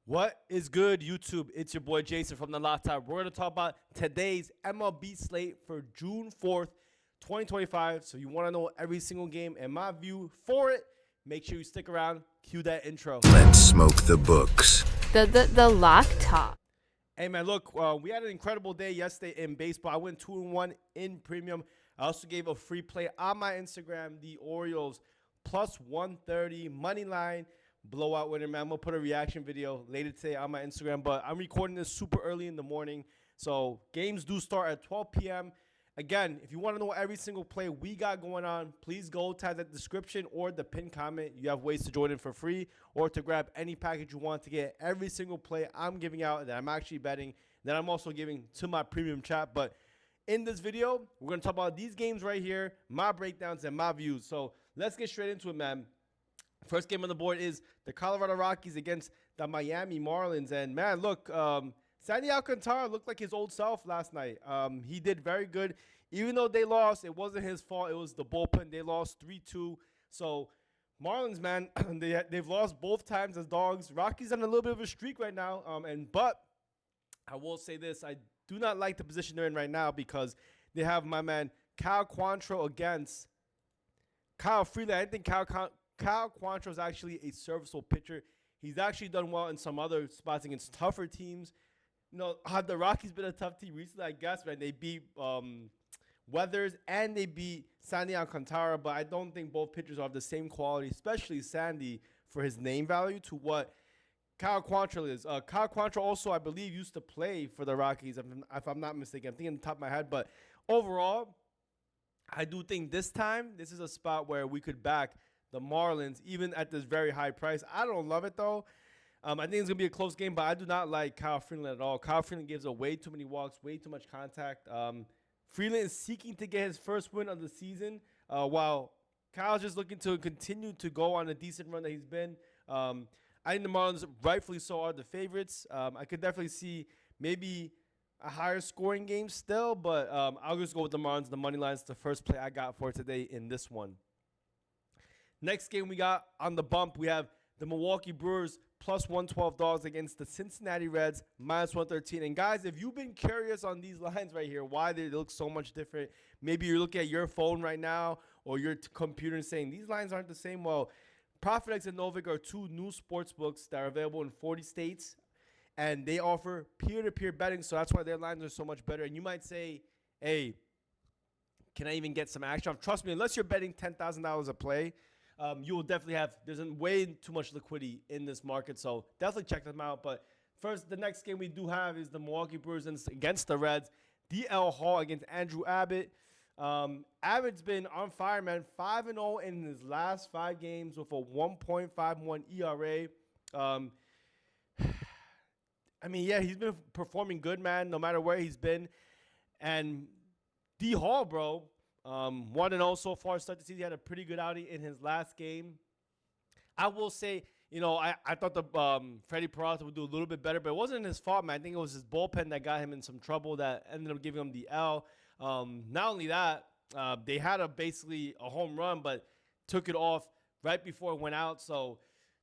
What is good, YouTube? It's your boy Jason from the Laptop. We're going to talk about today's MLB slate for June 4th, 2025. So, you want to know every single game and my view for it, make sure you stick around. Cue that intro. Let's smoke the books. The lock top. Hey, man, look, we had an incredible day yesterday in baseball. I went 2-1 in premium. I also gave a free play on my Instagram, the Orioles plus 130 money line. Blowout winner, man. I'm going to put a reaction video later today on my Instagram, but I'm recording this super early in the morning. So games do start at 12 p.m. Again, if you want to know every single play we got going on, please go to the description or the pinned comment. You have ways to join in for free or to grab any package you want to get every single play I'm giving out that I'm actually betting, that I'm also giving to my premium chat. But in this video, we're going to talk about these games right here, my breakdowns and my views. So let's get straight into it, man. First game on the board is the Colorado Rockies against the Miami Marlins. And, man, look, Sandy Alcantara looked like his old self last night. He did very good. Even though they lost, it wasn't his fault. It was the bullpen. They lost 3-2. So, Marlins, man, they've lost both times as dogs. Rockies on a little bit of a streak right now. But I will say this. I do not like the position they're in right now because they have my man Kyle Quantro against Kyle Freeland. I think Kyle Quantro is actually a serviceable pitcher. He's actually done well in some other spots against tougher teams. You know, have the Rockies been a tough team recently? I guess, man. They beat Weathers and they beat Sandy Alcantara, but I don't think both pitchers are of the same quality, especially Sandy for his name value to what Kyle Quantrill is. Kyle Quantrill also, I believe, used to play for the Rockies, if I'm not mistaken. I'm thinking on the top of my head, but overall, I do think this time this is a spot where we could back the Marlins, even at this very high price. I don't love it, though. I think it's going to be a close game, but I do not like Kyle Freeland at all. Kyle Freeland gives away too many walks, way too much contact. Freeland is seeking to get his first win of the season, while Kyle's just looking to continue to go on a decent run that he's been. I think the Marlins, rightfully so, are the favorites. I could definitely see maybe a higher scoring game still, but I'll just go with the Marlins. The money line is the first play I got for today in this one. Next game we got on the bump, we have the Milwaukee Brewers plus 112 dogs against the Cincinnati Reds minus 113. And guys, if you've been curious on these lines right here, why they look so much different, maybe you're looking at your phone right now or your computer and saying these lines aren't the same. Well, ProfitX and Novik are two new sports books that are available in 40 states, and they offer peer-to-peer betting, so that's why their lines are so much better. And you might say, hey, can I even get some action? Trust me, unless you're betting $10,000 a play, you will definitely have, there's way too much liquidity in this market, so definitely check them out. But first, the next game we do have is the Milwaukee Brewers against the Reds. DL Hall against Andrew Abbott. Abbott's been on fire, man. 5-0 in his last 5 games with a 1.51 ERA. I mean, yeah, he's been performing good, man, no matter where he's been. And D Hall, bro, 1-0 so far. Start to see he had a pretty good outing in his last game. I will say, you know, I thought the Freddie Peralta would do a little bit better, but it wasn't his fault, man. I think it was his bullpen that got him in some trouble that ended up giving him the L. Not only that, they had basically a home run, but took it off right before it went out. So,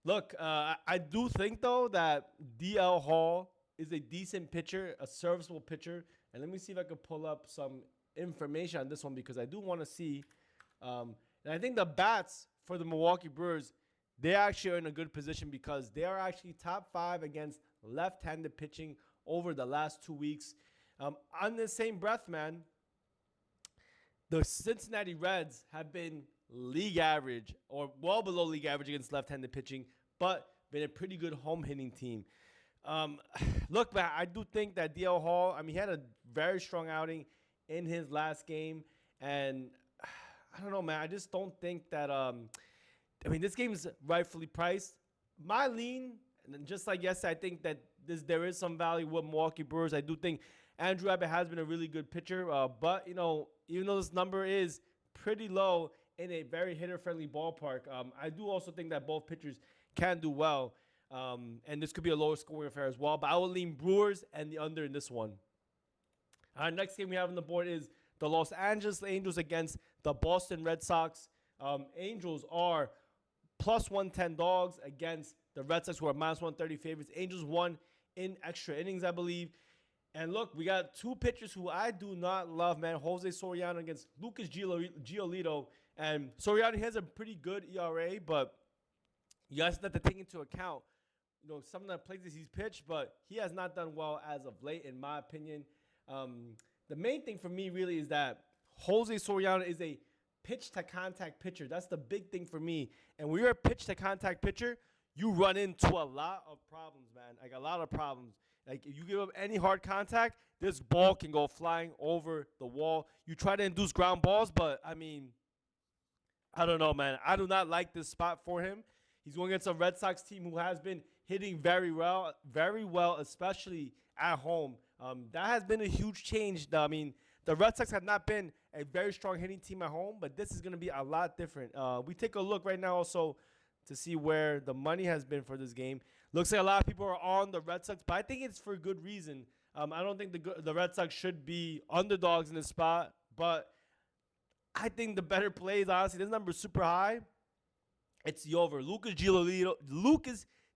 look, I do think, though, that DL Hall is a decent pitcher, a serviceable pitcher. And let me see if I can pull up some information on this one because I do want to see. And I think the bats for the Milwaukee Brewers, they actually are in a good position because they are actually top 5 against left-handed pitching over the last 2 weeks. On the same breath, man, the Cincinnati Reds have been league average or well below league average against left-handed pitching, but been a pretty good home hitting team. Look, man, I do think that DL Hall, I mean, he had a very strong outing in his last game, and I don't know, man, I just don't think that, I mean, this game is rightfully priced. My lean, and just like yesterday, I think that there is some value with Milwaukee Brewers. I do think Andrew Abbott has been a really good pitcher, but, you know, even though this number is pretty low in a very hitter-friendly ballpark, I do also think that both pitchers can do well, and this could be a lower scoring affair as well, but I will lean Brewers and the under in this one. Our next game we have on the board is the Los Angeles Angels against the Boston Red Sox. Angels are plus 110 dogs against the Red Sox, who are minus 130 favorites. Angels won in extra innings, I believe. And look, we got two pitchers who I do not love, man. Jose Soriano against Lucas Giolito. And Soriano has a pretty good ERA, but you guys have to take into account, some of the places he's pitched, but he has not done well as of late, in my opinion. The main thing for me really is that Jose Soriano is a pitch-to-contact pitcher. That's the big thing for me. And when you're a pitch-to-contact pitcher, you run into a lot of problems, man. Like, a lot of problems. Like, if you give up any hard contact, this ball can go flying over the wall. You try to induce ground balls, but, I don't know, man. I do not like this spot for him. He's going against a Red Sox team who has been hitting very well, especially at home. That has been a huge change. The Red Sox have not been a very strong hitting team at home, but this is going to be a lot different. We take a look right now also to see where the money has been for this game. Looks like a lot of people are on the Red Sox, but I think it's for good reason. I don't think the Red Sox should be underdogs in this spot, but I think the better play is, honestly, this number is super high. It's the over. Lucas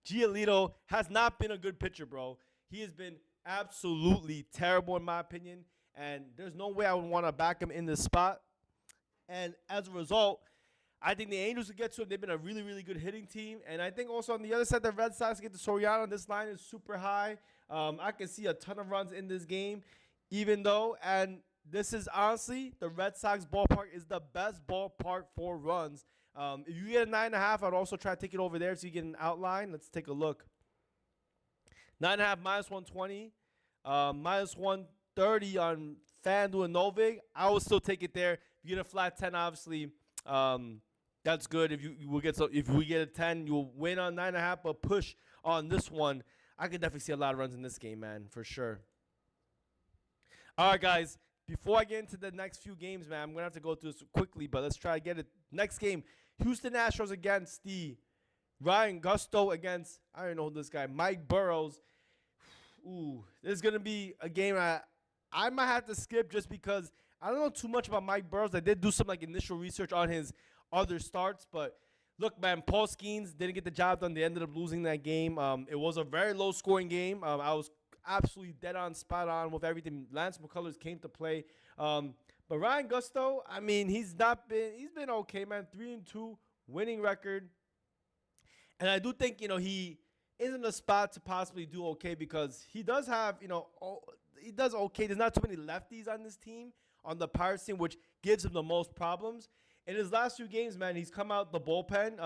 Giolito has not been a good pitcher, bro. He has been absolutely terrible, in my opinion, and there's no way I would want to back him in this spot. And as a result, I think the Angels will get to him. They've been a really, really good hitting team. And I think also on the other side, the Red Sox get to Soriano. This line is super high. I can see a ton of runs in this game, even though, and this is honestly, the Red Sox ballpark is the best ballpark for runs. If you get a 9.5, I'd also try to take it over there so you get an outline. Let's take a look. 9.5 minus 120, minus 130 on FanDuel and Novig. I will still take it there. If you get a flat 10, obviously, that's good. If we get a 10, you'll win on 9.5, but push on this one. I could definitely see a lot of runs in this game, man, for sure. All right, guys. Before I get into the next few games, man, I'm going to have to go through this quickly, but let's try to get it. Next game, Houston Astros against the Ryan Gusto against, I don't know this guy, Mike Burrows. Ooh, this is going to be a game I might have to skip just because I don't know too much about Mike Burrows. I did do some initial research on his other starts, but look, man, Paul Skeens didn't get the job done. They ended up losing that game. It was a very low-scoring game. I was absolutely dead on, spot on with everything. Lance McCullers came to play. But Ryan Gusto, he's been okay, man. 3-2 winning record. And I do think, he is in a spot to possibly do okay because he does have, he does okay. There's not too many lefties on this team, on the Pirates team, which gives him the most problems. In his last few games, man, he's come out the bullpen.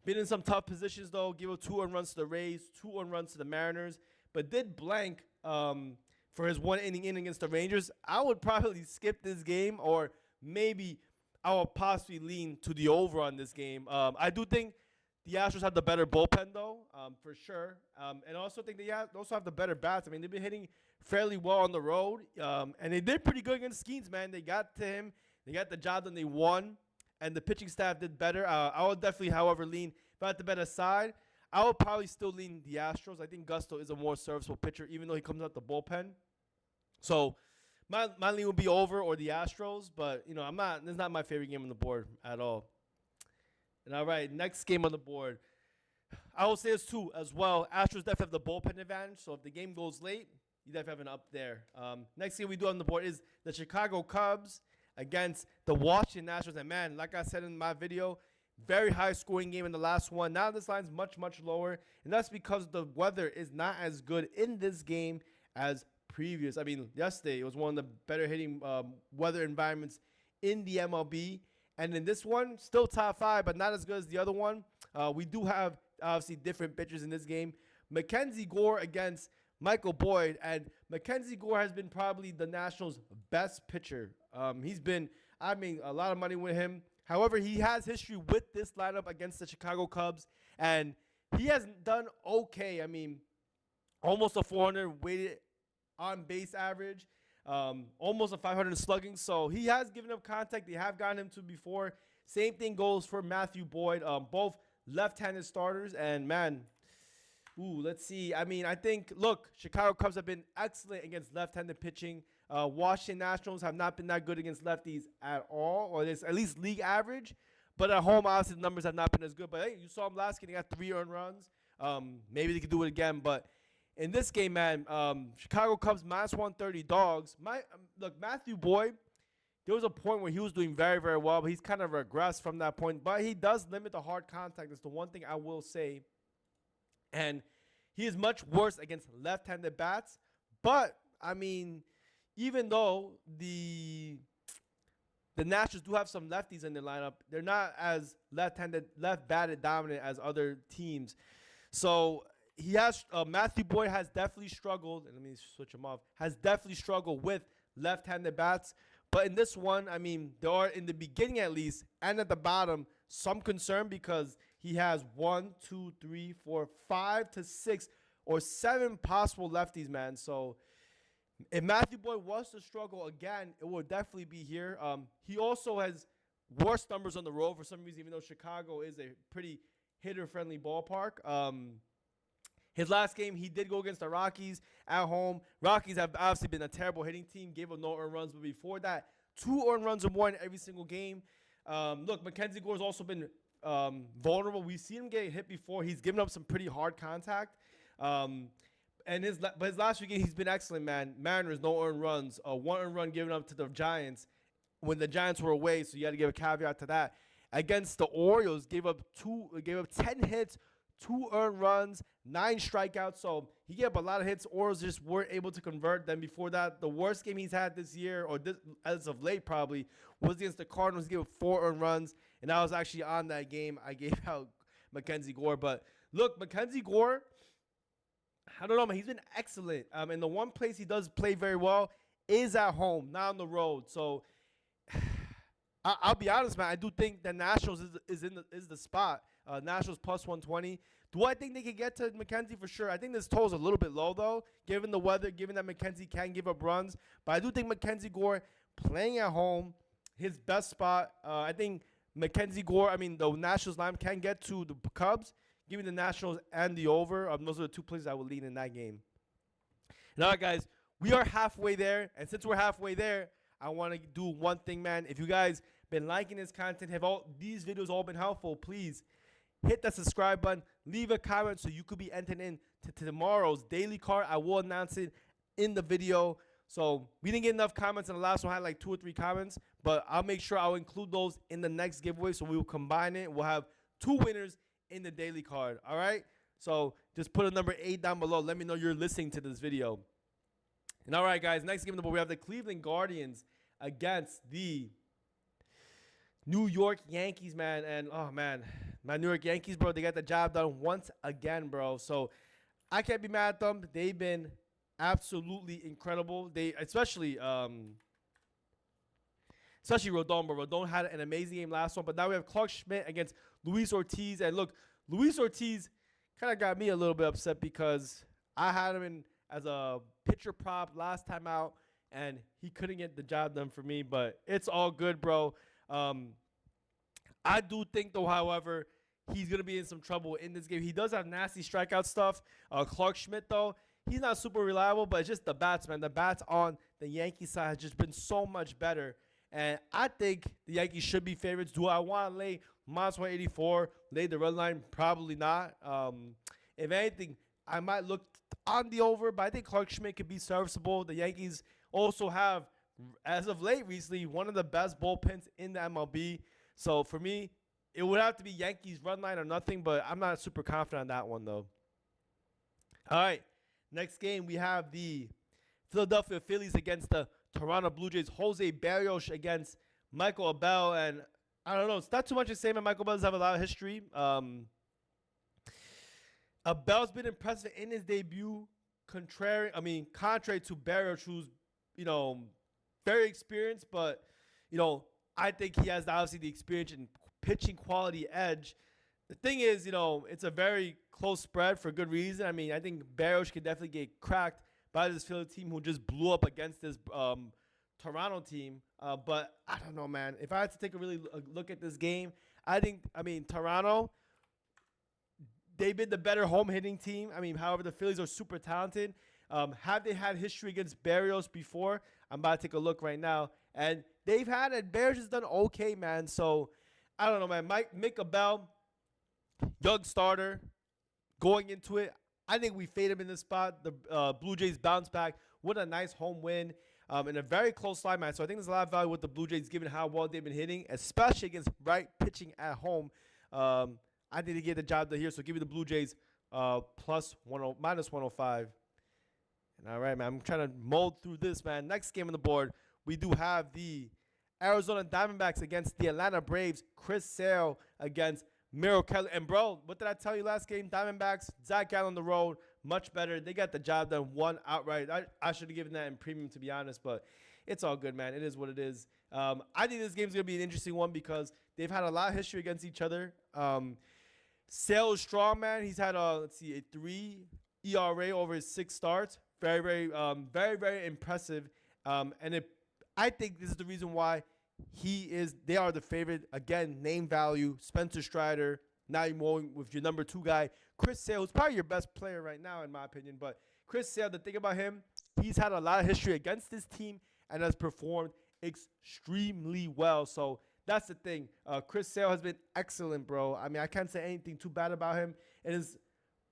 Been in some tough positions, though. Give up 2 runs to the Rays, 2 runs to the Mariners. But did blank for his 1-inning inning against the Rangers. I would probably skip this game, or maybe I would possibly lean to the over on this game. I do think the Astros have the better bullpen, though, for sure. And I also think they also have the better bats. They've been hitting fairly well on the road, and they did pretty good against Skeens, man. They got to him. They got the job done. They won, and the pitching staff did better. I would definitely, however, lean if I had the better side. I would probably still lean the Astros. I think Gusto is a more serviceable pitcher, even though he comes out the bullpen. So my lean would be over or the Astros, but this is not my favorite game on the board at all. And all right, next game on the board. I will say this too as well. Astros definitely have the bullpen advantage, so if the game goes late, you definitely have an up there. Next game we do on the board is the Chicago Cubs against the Washington Nationals. And man, like I said in my video, very high scoring game in the last one. Now this line's much, much lower. And that's because the weather is not as good in this game as previous. Yesterday it was one of the better hitting weather environments in the MLB. And in this one, still top 5, but not as good as the other one. We do have, obviously, different pitchers in this game. Mackenzie Gore against Michael Boyd. And Mackenzie Gore has been probably the Nationals' best pitcher. He's been, a lot of money with him. However, he has history with this lineup against the Chicago Cubs, and he has done okay. Almost a 400 weighted on base average, almost a 500 slugging. So he has given up contact. They have gotten him to before. Same thing goes for Matthew Boyd, both left-handed starters. And man, let's see. I think, look, Chicago Cubs have been excellent against left-handed pitching. Washington Nationals have not been that good against lefties at all, or it's at least league average. But at home, obviously, the numbers have not been as good. But hey, you saw him last game. He got 3 earned runs. Maybe they could do it again. But in this game, man, Chicago Cubs -130 dogs. Look, Matthew Boyd, there was a point where he was doing very, very well, but he's kind of regressed from that point. But he does limit the hard contact. That's the one thing I will say. And he is much worse against left-handed bats. But, I mean, even though the Nationals do have some lefties in their lineup, they're not as left-batted dominant as other teams. So he has Matthew Boyd has definitely struggled, and let me switch him off, has definitely struggled with left-handed bats. But in this one, I mean, there are, in the beginning at least, and at the bottom, some concern because he has 1, 2, 3, 4, 5 to 6 or 7 possible lefties, man. So if Matthew Boyd was to struggle again, it will definitely be here. He also has worse numbers on the road for some reason, even though Chicago is a pretty hitter-friendly ballpark. His last game, he did go against the Rockies at home. Rockies have obviously been a terrible hitting team, gave up no earned runs, but before that, 2 earned runs or more in every single game. Look, Mackenzie Gore's also been vulnerable. We've seen him get hit before. He's given up some pretty hard contact. But his last few games, he's been excellent, man. Mariners, no earned runs. 1 earned run given up to the Giants when the Giants were away, so you got to give a caveat to that. Against the Orioles, gave up 10 hits, 2 earned runs, 9 strikeouts. So he gave up a lot of hits. Orioles just weren't able to convert. Then before that, the worst game he's had this year, or as of late probably, was against the Cardinals. He gave up 4 earned runs, and I was actually on that game. I gave out Mackenzie Gore. But look, Mackenzie Gore, I don't know, man. He's been excellent. And the one place he does play very well is at home, not on the road. So I'll be honest, man. I do think the Nationals is the spot. Nationals +120. Do I think they can get to McKenzie? For sure. I think this total is a little bit low, though, given the weather, given that McKenzie can give up runs. But I do think Mackenzie Gore playing at home, his best spot. I think Mackenzie Gore, the Nationals line can get to the Cubs. Give me the Nationals and the over. Those are the 2 plays I would lean in that game. And all right, guys, we are halfway there. And since we're halfway there, I want to do one thing, man. If you guys been liking this content, have all these videos all been helpful, please hit that subscribe button, leave a comment so you could be entered in to tomorrow's daily card. I will announce it in the video. So we didn't get enough comments, and the last one had like 2 or 3 comments, but I'll make sure I'll include those in the next giveaway. So we will combine it. We'll have 2 winners in the daily card. All right. So just put a number 8 down below. Let me know you're listening to this video. And all right, guys, next game on the board, we have the Cleveland Guardians against the New York Yankees, man. And, oh, man, my New York Yankees, bro, they got the job done once again, bro. So I can't be mad at them. They've been absolutely incredible. Especially Rodon, bro. Rodon had an amazing game last one. But now we have Clark Schmidt against Luis Ortiz. And, look, Luis Ortiz kind of got me a little bit upset because I had him as a pitcher prop last time out, and he couldn't get the job done for me. But it's all good, bro. I do think, though, however, he's going to be in some trouble in this game. He does have nasty strikeout stuff. Clark Schmidt, though, he's not super reliable, but it's just the bats, man. The bats on the Yankees side has just been so much better. And I think the Yankees should be favorites. Do I want to lay -184, lay the red line? Probably not. If anything, I might look on the over, but I think Clark Schmidt could be serviceable. The Yankees also have, as of late recently, one of the best bullpens in the MLB. So for me, it would have to be Yankees run line or nothing, but I'm not super confident on that one, though. All right, next game, we have the Philadelphia Phillies against the Toronto Blue Jays. Jose Barrios against Michael Abel. And I don't know, it's not too much to say, but Michael Abel does have a lot of history. Abel's been impressive in his debut, contrary to Barrios, who's, very experienced, but, I think he has obviously the experience and pitching quality edge. The thing is, it's a very close spread for good reason. I think Barrios could definitely get cracked by this Philly team who just blew up against this Toronto team. But I don't know, man. If I had to take a look at this game, Toronto, they've been the better home hitting team. However, the Phillies are super talented. Have they had history against Barrios before? I'm about to take a look right now. And they've had it. Barrios has done okay, man. So I don't know, man. Mike Bell, young starter, going into it. I think we fade him in this spot. The Blue Jays bounce back with a nice home win in a very close line match. So I think there's a lot of value with the Blue Jays given how well they've been hitting, especially against right pitching at home. I think they get the job done here. So give me the Blue Jays minus 105. And all right, man. I'm trying to mold through this, man. Next game on the board, we do have the Arizona Diamondbacks against the Atlanta Braves. Chris Sale against Miro Kelly. And, bro, what did I tell you last game? Diamondbacks, Zach Gallen on the road, much better. They got the job done, won outright. I should have given that in premium, to be honest, but it's all good, man. It is what it is. I think this game's going to be an interesting one because they've had a lot of history against each other. Sale is strong, man. He's had a 3 ERA over his 6 starts. Very, very impressive. I think this is the reason why they are the favorite. Again, name value, Spencer Strider. Now you're going with your number 2 guy, Chris Sale, who's probably your best player right now, in my opinion. But Chris Sale, the thing about him, he's had a lot of history against this team and has performed extremely well. So that's the thing. Chris Sale has been excellent, bro. I mean, I can't say anything too bad about him. In his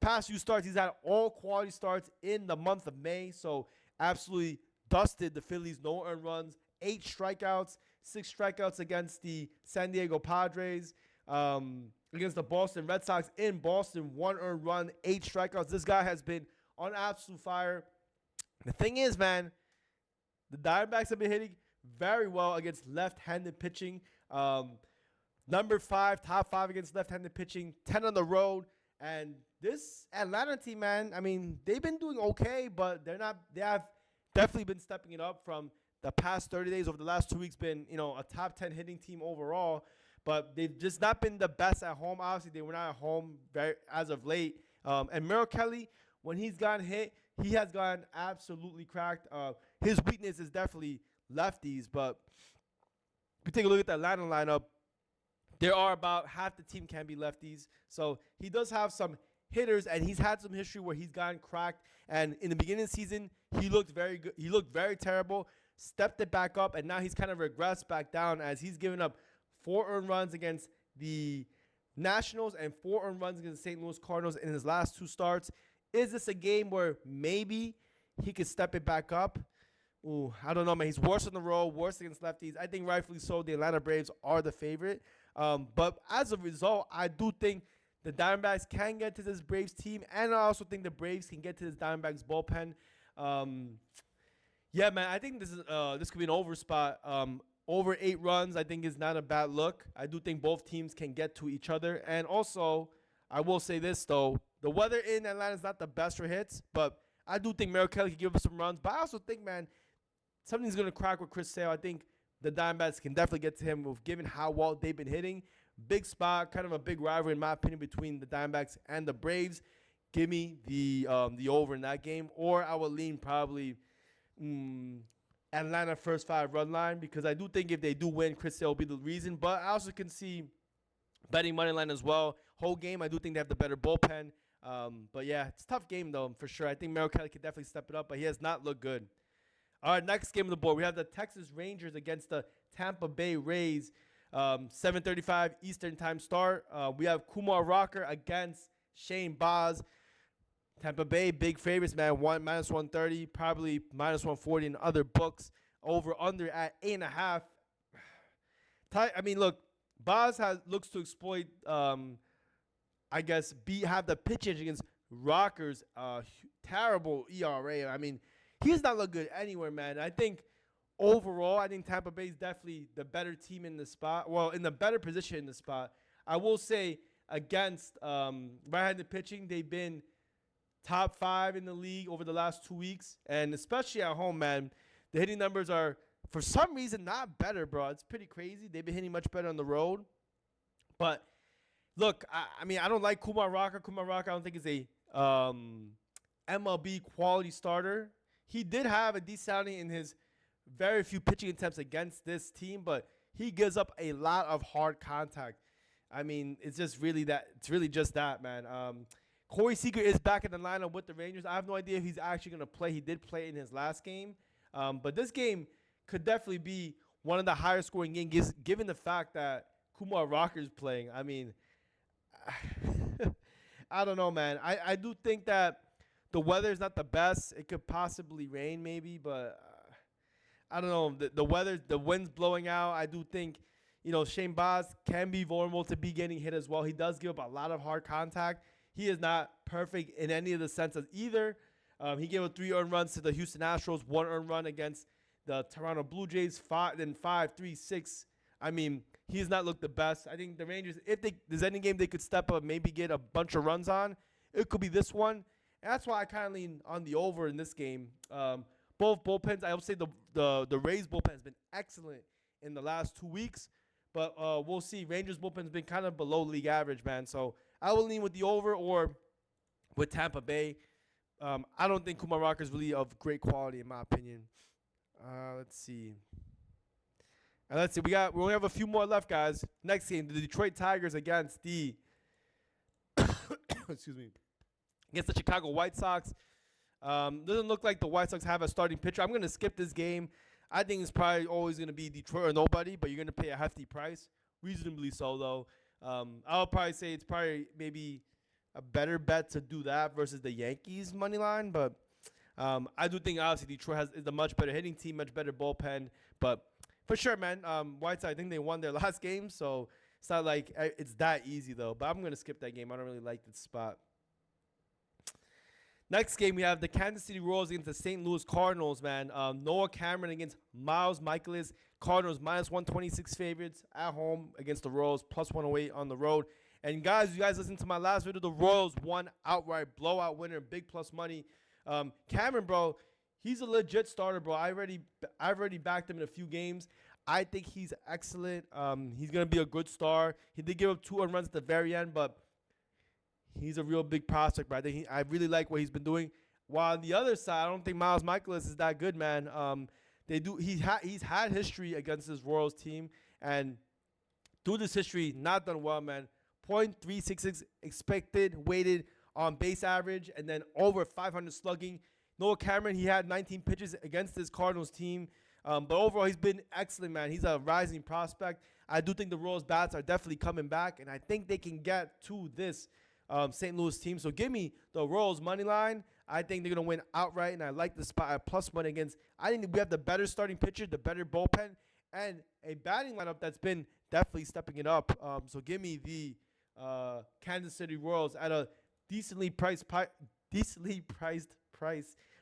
past few starts, he's had all quality starts in the month of May. So absolutely dusted the Phillies, no earned runs, 8 strikeouts, 6 strikeouts against the San Diego Padres, against the Boston Red Sox in Boston, 1 earned run, 8 strikeouts. This guy has been on absolute fire. The thing is, man, the Diamondbacks have been hitting very well against left-handed pitching. Number 5, top 5 against left-handed pitching, 10 on the road. And this Atlanta team, man, I mean, they've been doing okay, but they have definitely been stepping it up from the past 30 days. Over the last 2 weeks, been, a top 10 hitting team overall, but they've just not been the best at home. Obviously, they were not at home as of late. And Merrill Kelly, when he's gotten hit, he has gotten absolutely cracked. His weakness is definitely lefties, but if you take a look at the Atlanta lineup, there are about half the team can be lefties. So he does have some hitters, and he's had some history where he's gotten cracked. And in the beginning of the season, he looked very good. He looked very terrible, stepped it back up, and now he's kind of regressed back down as he's given up 4 earned runs against the Nationals and 4 earned runs against the St. Louis Cardinals in his last 2 starts. Is this a game where maybe he could step it back up? Ooh, I don't know, man. He's worse on the road, worse against lefties. I think rightfully so, the Atlanta Braves are the favorite. But as a result, I do think the Diamondbacks can get to this Braves team, and I also think the Braves can get to this Diamondbacks bullpen. Yeah, man, I think this could be an over spot. Over 8 runs, I think, is not a bad look. I do think both teams can get to each other. And also, I will say this, though. The weather in Atlanta is not the best for hits, but I do think Merrill Kelly can give us some runs. But I also think, man, something's going to crack with Chris Sale. I think the Diamondbacks can definitely get to him given how well they've been hitting. Big spot, kind of a big rivalry, in my opinion, between the Diamondbacks and the Braves. Give me the over in that game. Or I will lean probably Atlanta first 5 run line, because I do think if they do win, Chris Sale will be the reason. But I also can see betting money line as well. Whole game, I do think they have the better bullpen. But yeah, it's a tough game though, for sure. I think Merrill Kelly can definitely step it up, but he has not looked good. All right, next game on the board, we have the Texas Rangers against the Tampa Bay Rays. 7:35 Eastern time start. We have Kumar Rocker against Shane Baz. Tampa Bay, big favorites, man. Minus 130, probably minus 140 in other books. Over under at 8.5. I mean, look, Baz looks to exploit. I guess have the pitch edge against Rocker's terrible ERA. I mean, he does not look good anywhere, man. I think overall, I think Tampa Bay is definitely the better team in the spot. Well, in the better position in the spot. I will say against right-handed pitching, they've been top 5 in the league over the last 2 weeks, and especially at home, man. The hitting numbers are, for some reason, not better, bro. It's pretty crazy. They've been hitting much better on the road. But look, I mean, I don't like Kumar Rocker. Kumar Rocker, I don't think is a MLB quality starter. He did have a decent outing in his very few pitching attempts against this team, but he gives up a lot of hard contact. I mean, it's just really that. It's really just that, man. Corey Seager is back in the lineup with the Rangers. I have no idea if he's actually going to play. He did play in his last game. But this game could definitely be one of the higher scoring games, given the fact that Kumar Rocker's playing. I mean, I don't know, man. I do think that the weather is not the best. It could possibly rain, maybe, but I don't know. The weather, the wind's blowing out. I do think, Shane Baz can be vulnerable to be getting hit as well. He does give up a lot of hard contact. He is not perfect in any of the senses either. He gave up 3 earned runs to the Houston Astros, 1 earned run against the Toronto Blue Jays, 5, 3, 6. I mean, he has not looked the best. I think the Rangers, if there's any game they could step up, maybe get a bunch of runs on, it could be this one. And that's why I kind of lean on the over in this game. Both bullpens, I would say the Rays bullpen has been excellent in the last 2 weeks, but we'll see. Rangers bullpen has been kind of below league average, man. So I will lean with the over or with Tampa Bay. I don't think Kumar Rocker is really of great quality in my opinion. Let's see. We only have a few more left, guys. Next game, the Detroit Tigers against the excuse me, against the Chicago White Sox. Doesn't look like the White Sox have a starting pitcher. I'm gonna skip this game. I think it's probably always gonna be Detroit or nobody, but you're gonna pay a hefty price, reasonably so though. I'll probably say it's probably maybe a better bet to do that versus the Yankees money line, but I do think obviously Detroit is a much better hitting team, much better bullpen, but for sure, man. White Sox, I think they won their last game, so it's not like it's that easy though. But I'm gonna skip that game. I don't really like this spot. Next game, we have the Kansas City Royals against the St. Louis Cardinals, man. Noah Cameron against Miles Michaelis. Cardinals minus 126 favorites at home against the Royals, plus 108 on the road. And guys, you guys listened to my last video. The Royals won outright, blowout winner, big plus money. Cameron, bro, he's a legit starter, bro. I've already backed him in a few games. I think he's excellent. He's gonna be a good star. He did give up 2 earned runs at the very end, but he's a real big prospect, bro. I really like what he's been doing. While on the other side, I don't think Miles Michaelis is that good, man. He's had history against this Royals team, and through this history, not done well, man. .366 expected weighted on base average, and then over 500 slugging. Noah Cameron, he had 19 pitches against this Cardinals team, but overall he's been excellent, man. He's a rising prospect. I do think the Royals bats are definitely coming back, and I think they can get to this St. Louis team. So give me the Royals money line. I think they're going to win outright, and I like the spot at plus money against. I think we have the better starting pitcher, the better bullpen, and a batting lineup that's been definitely stepping it up. So give me the Kansas City Royals at a decently priced price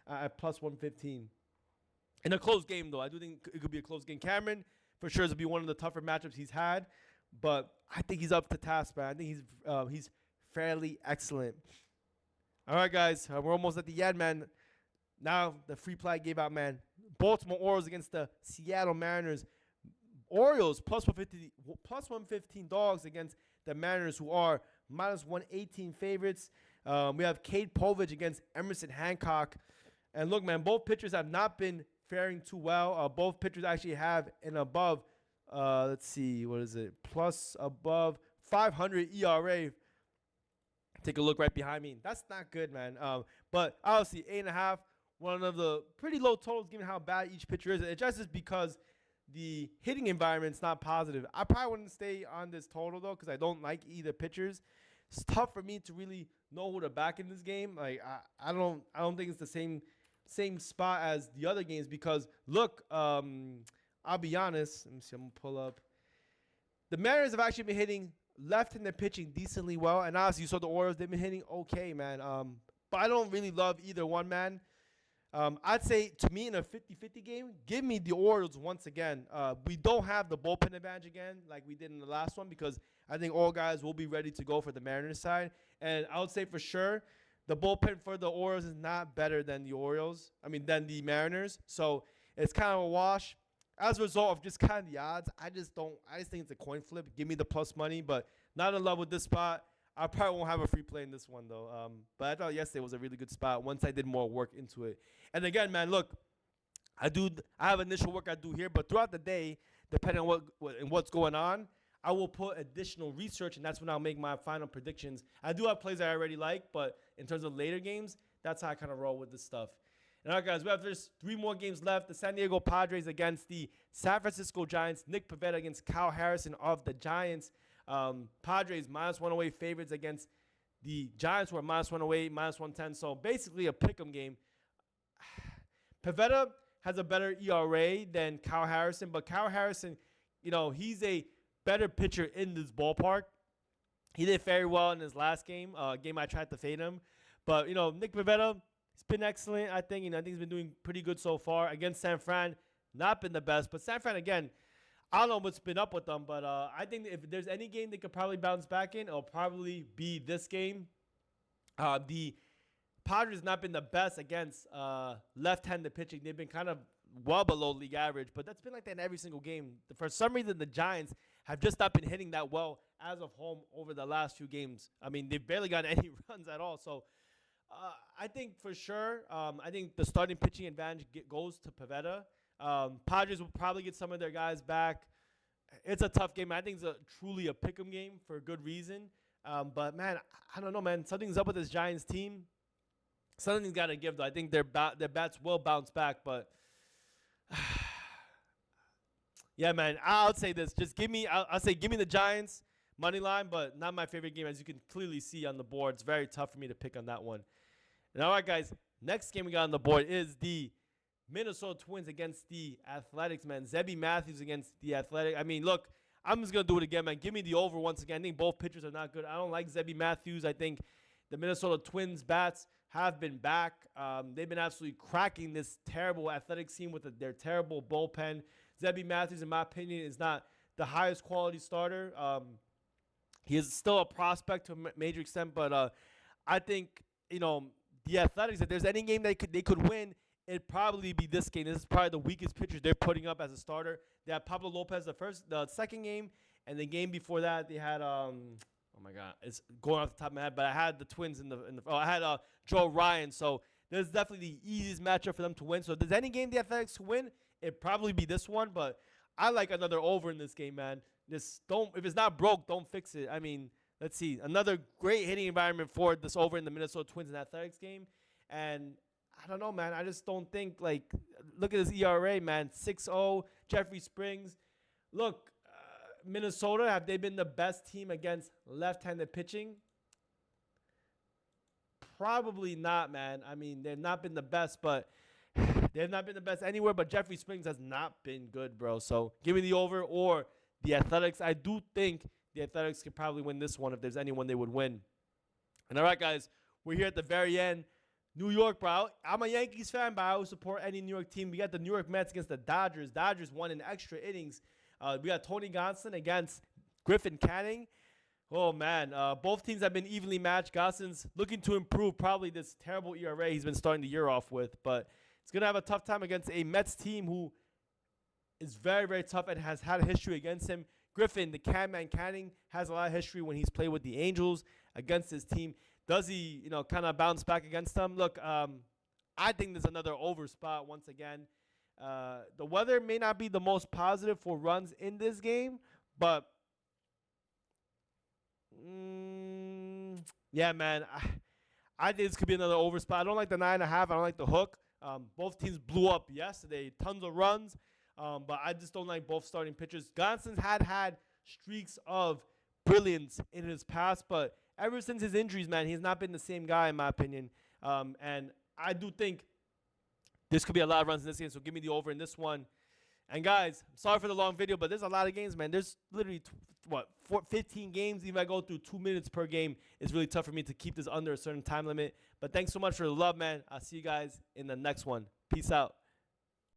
at plus 115. In a close game, though, I do think it could be a close game. Cameron, for sure, is going to be one of the tougher matchups he's had, but I think he's up to task, man. I think he's fairly excellent. All right, guys, we're almost at the end, man. Now the free play I gave out, man. Baltimore Orioles against the Seattle Mariners. Orioles plus 115 dogs against the Mariners, who are minus 118 favorites. We have Cade Povich against Emerson Hancock. And look, man, both pitchers have not been faring too well. Both pitchers actually have an above, let's see, what is it? Plus above 500 ERA. Take a look right behind me. That's not good, man. But obviously, 8.5, one of the pretty low totals given how bad each pitcher is. It just is because the hitting environment's not positive. I probably wouldn't stay on this total, though, because I don't like either pitchers. It's tough for me to really know who to back in this game. Like I don't think it's the same spot as the other games because look, I'll be honest. Let me see. I'm gonna pull up. The Mariners have actually been hitting left-handed pitching decently well, and obviously you saw the Orioles. They've been hitting okay, man. But I don't really love either one, man. I'd say to me in a 50-50 game, give me the Orioles once again. We don't have the bullpen advantage again like we did in the last one because I think all guys will be ready to go for the Mariners side. And I would say for sure the bullpen for the Orioles is not better than than the Mariners. So it's kind of a wash. As a result of just kind of the odds, I just think it's a coin flip. Give me the plus money, but not in love with this spot. I probably won't have a free play in this one, though. But I thought yesterday was a really good spot once I did more work into it. And again, man, look, I have initial work I do here, but throughout the day, depending on what's going on, I will put additional research, and that's when I'll make my final predictions. I do have plays I already like, but in terms of later games, that's how I kind of roll with this stuff. And all right, guys, we have just 3 more games left. The San Diego Padres against the San Francisco Giants. Nick Pivetta against Kyle Harrison of the Giants. Padres -108 favorites against the Giants, who are -108, -110. So basically a pick'em game. Pivetta has a better ERA than Kyle Harrison, but Kyle Harrison, he's a better pitcher in this ballpark. He did very well in his last game, game I tried to fade him. But, Nick Pivetta, he's been excellent, I think. I think he's been doing pretty good so far. Against San Fran, not been the best. But San Fran, again, I don't know what's been up with them. But I think if there's any game they could probably bounce back in, it'll probably be this game. The Padres not been the best against left-handed pitching. They've been kind of well below league average, but that's been like that in every single game. For some reason, the Giants have just not been hitting that well as of home over the last few games. I mean, they've barely gotten any runs at all. So I think for sure, I think the starting pitching advantage goes to Pivetta. Padres will probably get some of their guys back. It's a tough game. I think it's truly a pick'em game for a good reason. But, man, I don't know, man. Something's up with this Giants team. Something's got to give, though. I think their bats will bounce back. But, yeah, man, I'll say this. Just give me the Giants money line, but not my favorite game. As you can clearly see on the board, it's very tough for me to pick on that one. And, all right, guys, next game we got on the board is the Minnesota Twins against the Athletics, man. Zebby Matthews against the Athletics. I mean, look, I'm just going to do it again, man. Give me the over once again. I think both pitchers are not good. I don't like Zebby Matthews. I think the Minnesota Twins bats have been back. They've been absolutely cracking this terrible Athletics team with their terrible bullpen. Zebby Matthews, in my opinion, is not the highest quality starter. He is still a prospect to a major extent, but I think, the Athletics, if there's any game they could win, it'd probably be this game. This is probably the weakest pitcher they're putting up as a starter. They had Pablo Lopez the second game, and the game before that they had oh my God, it's going off the top of my head, but I had the Twins I had Joe Ryan. So this is definitely the easiest matchup for them to win. So if there's any game the Athletics win, it'd probably be this one. But I like another over in this game, man. If it's not broke, don't fix it. I mean, let's see. Another great hitting environment for this over in the Minnesota Twins and Athletics game. And I don't know, man. I just don't think, look at his ERA, man. 6.0, Jeffrey Springs. Look, Minnesota, have they been the best team against left-handed pitching? Probably not, man. I mean, they've not been the best, but they've not been the best anywhere. But Jeffrey Springs has not been good, bro. So give me the over or the Athletics. I do think the Athletics could probably win this one if there's anyone they would win. And all right, guys, we're here at the very end. New York, bro. I'm a Yankees fan, but I always support any New York team. We got the New York Mets against the Dodgers. Dodgers won in extra innings. We got Tony Gonsolin against Griffin Canning. Oh, man. Both teams have been evenly matched. Gosson's looking to improve probably this terrible ERA he's been starting the year off with. But it's going to have a tough time against a Mets team who is very, very tough and has had a history against him. Griffin, the Can-Man Canning, has a lot of history when he's played with the Angels against his team. Does he, kind of bounce back against them? Look, I think there's another over spot once again. The weather may not be the most positive for runs in this game, but yeah, man, I think this could be another over spot. I don't like the 9.5. I don't like the hook. Both teams blew up yesterday, tons of runs, but I just don't like both starting pitchers. Gonsolin had streaks of brilliance in his past, but ever since his injuries, man, he's not been the same guy, in my opinion. And I do think this could be a lot of runs in this game, so give me the over in this one. And, guys, sorry for the long video, but there's a lot of games, man. There's literally, 15 games. Even if I go through 2 minutes per game, it's really tough for me to keep this under a certain time limit. But thanks so much for the love, man. I'll see you guys in the next one. Peace out.